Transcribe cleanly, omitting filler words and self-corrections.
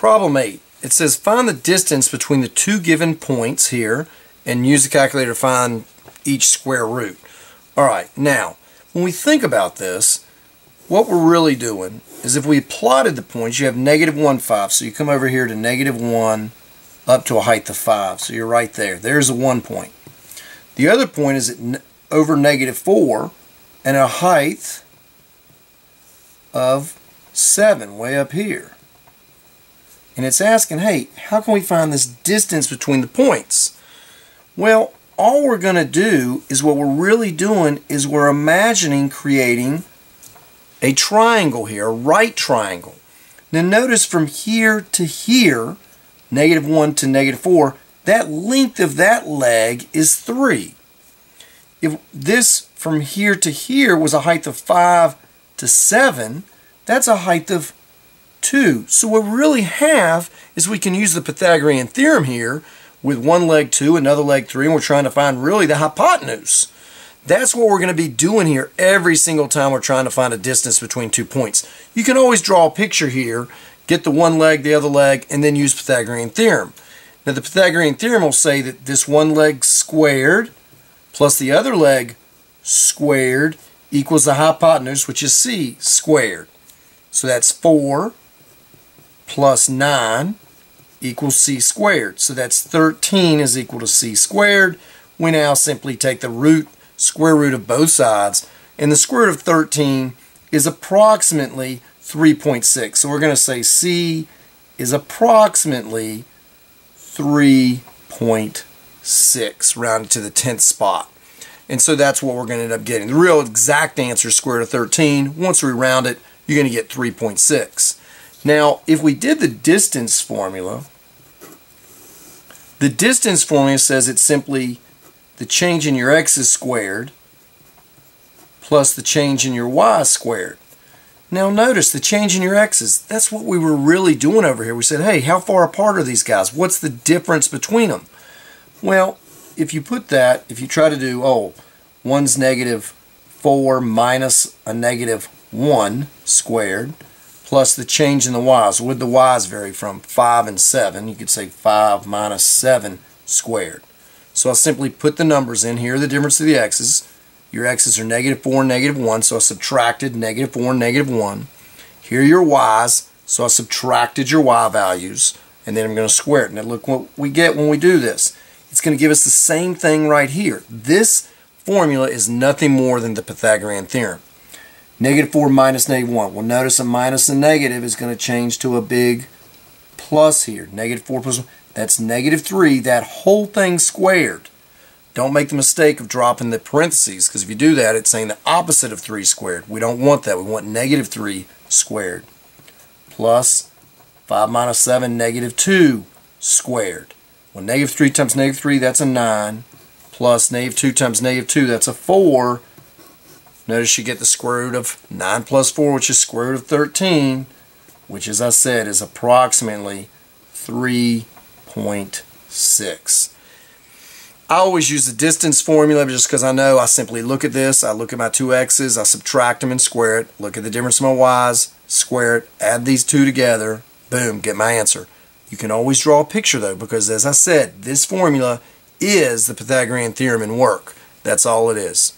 Problem 8. It says find the distance between the two given points here and use the calculator to find each square root. Alright, now, when we think about this, what we're really doing is if we plotted the points, you have negative 1, 5. So you come over here to negative 1 up to a height of 5. So you're right there. There's a 1 point. The other point is at over negative 4 and a height of 7 way up here. And it's asking, hey, how can we find this distance between the points? Well, all we're going to do is what we're really doing is we're imagining creating a triangle here, a right triangle. Now notice from here to here, negative 1 to negative 4, that length of that leg is 3. If this from here to here was a height of 5 to 7, that's a height of 2. So what we really have is we can use the Pythagorean theorem here with one leg 2, another leg 3, and we're trying to find really the hypotenuse. That's what we're going to be doing here every single time we're trying to find a distance between 2 points. You can always draw a picture here, get the one leg, the other leg, and then use Pythagorean theorem. Now the Pythagorean theorem will say that this one leg squared plus the other leg squared equals the hypotenuse, which is c squared. So that's 4 plus 9 equals c squared. So that's 13 is equal to c squared. We now simply take the square root of both sides, and the square root of 13 is approximately 3.6. So we're going to say c is approximately 3.6, rounded to the 10th spot. And so that's what we're going to end up getting. The real exact answer is square root of 13. Once we round it, you're going to get 3.6. Now, if we did the distance formula says it's simply the change in your x's squared plus the change in your y squared. Now notice the change in your x's, that's what we were really doing over here. We said, hey, how far apart are these guys? What's the difference between them? Well, if you put that, if you try to do, one's negative 4 minus a negative 1 squared plus the change in the y's. What would the y's vary from? 5 and 7. You could say 5 minus 7 squared. So I'll simply put the numbers in here, the difference of the x's. Your x's are negative 4 and negative 1, so I subtracted negative 4 and negative 1. Here are your y's, so I subtracted your y values, and then I'm going to square it. Now look what we get when we do this. It's going to give us the same thing right here. This formula is nothing more than the Pythagorean theorem. Negative 4 minus negative 1. Well, notice a minus and negative is going to change to a big plus here. Negative 4 plus 1. That's negative 3. That whole thing squared. Don't make the mistake of dropping the parentheses, because if you do that, it's saying the opposite of 3 squared. We don't want that. We want negative 3 squared. Plus 5 minus 7, negative 2 squared. Well, negative 3 times negative 3, that's a 9. Plus negative 2 times negative 2, that's a 4. Notice you get the square root of 9 plus 4, which is square root of 13, which, as I said, is approximately 3.6. I always use the distance formula just because I know I simply look at this, I look at my two x's, I subtract them and square it, look at the difference in my y's, square it, add these two together, boom, get my answer. You can always draw a picture though, because as I said, this formula is the Pythagorean theorem in work. That's all it is.